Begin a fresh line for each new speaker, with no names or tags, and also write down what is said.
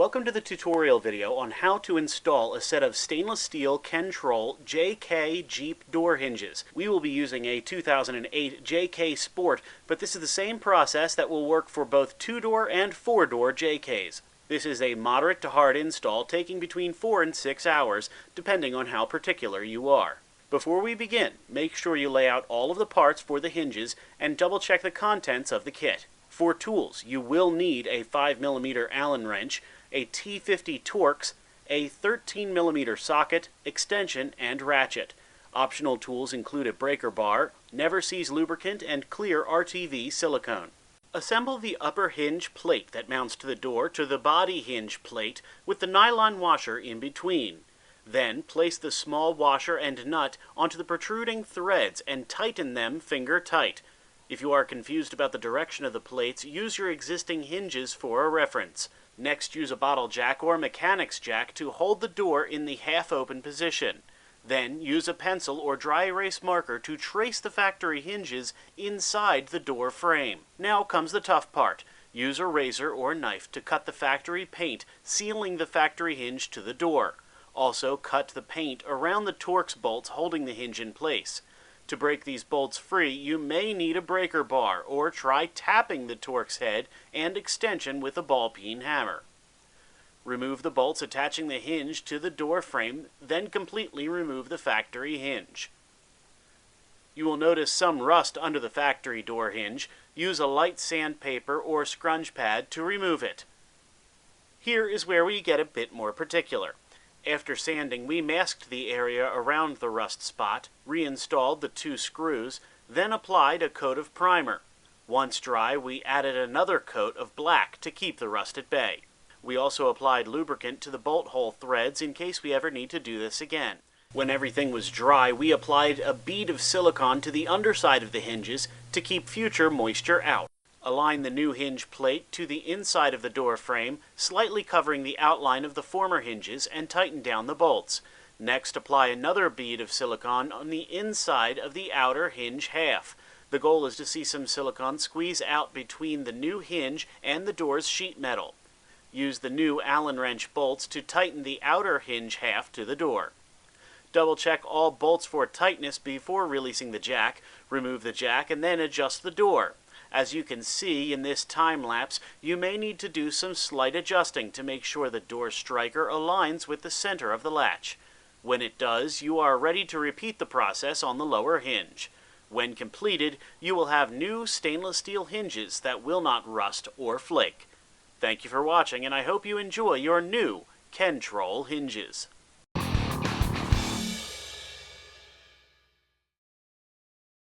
Welcome to the tutorial video on how to install a set of stainless steel Kentrol JK Jeep door hinges. We will be using a 2008 JK Sport, but this is the same process that will work for both 2-door and 4-door JKs. This is a moderate to hard install, taking between 4 and 6 hours, depending on how particular you are. Before we begin, make sure you lay out all of the parts for the hinges and double check the contents of the kit. For tools, you will need a 5mm Allen wrench, a T50 Torx, a 13mm socket, extension, and ratchet. Optional tools include a breaker bar, never-sees lubricant, and clear RTV silicone. Assemble the upper hinge plate that mounts to the door to the body hinge plate with the nylon washer in between. Then place the small washer and nut onto the protruding threads and tighten them finger tight. If you are confused about the direction of the plates, use your existing hinges for a reference. Next, use a bottle jack or mechanic's jack to hold the door in the half-open position. Then, use a pencil or dry erase marker to trace the factory hinges inside the door frame. Now comes the tough part. Use a razor or knife to cut the factory paint, sealing the factory hinge to the door. Also, cut the paint around the Torx bolts holding the hinge in place. To break these bolts free, you may need a breaker bar, or try tapping the Torx head and extension with a ball-peen hammer. Remove the bolts attaching the hinge to the door frame, then completely remove the factory hinge. You will notice some rust under the factory door hinge. Use a light sandpaper or scrunch pad to remove it. Here is where we get a bit more particular. After sanding, we masked the area around the rust spot, reinstalled the 2 screws, then applied a coat of primer. Once dry, we added another coat of black to keep the rust at bay. We also applied lubricant to the bolt hole threads in case we ever need to do this again. When everything was dry, we applied a bead of silicone to the underside of the hinges to keep future moisture out. Align the new hinge plate to the inside of the door frame, slightly covering the outline of the former hinges, and tighten down the bolts. Next, apply another bead of silicone on the inside of the outer hinge half. The goal is to see some silicone squeeze out between the new hinge and the door's sheet metal. Use the new Allen wrench bolts to tighten the outer hinge half to the door. Double check all bolts for tightness before releasing the jack. Remove the jack and then adjust the door. As you can see in this time lapse, you may need to do some slight adjusting to make sure the door striker aligns with the center of the latch. When it does, you are ready to repeat the process on the lower hinge. When completed, you will have new stainless steel hinges that will not rust or flake. Thank you for watching, and I hope you enjoy your new Kentrol hinges.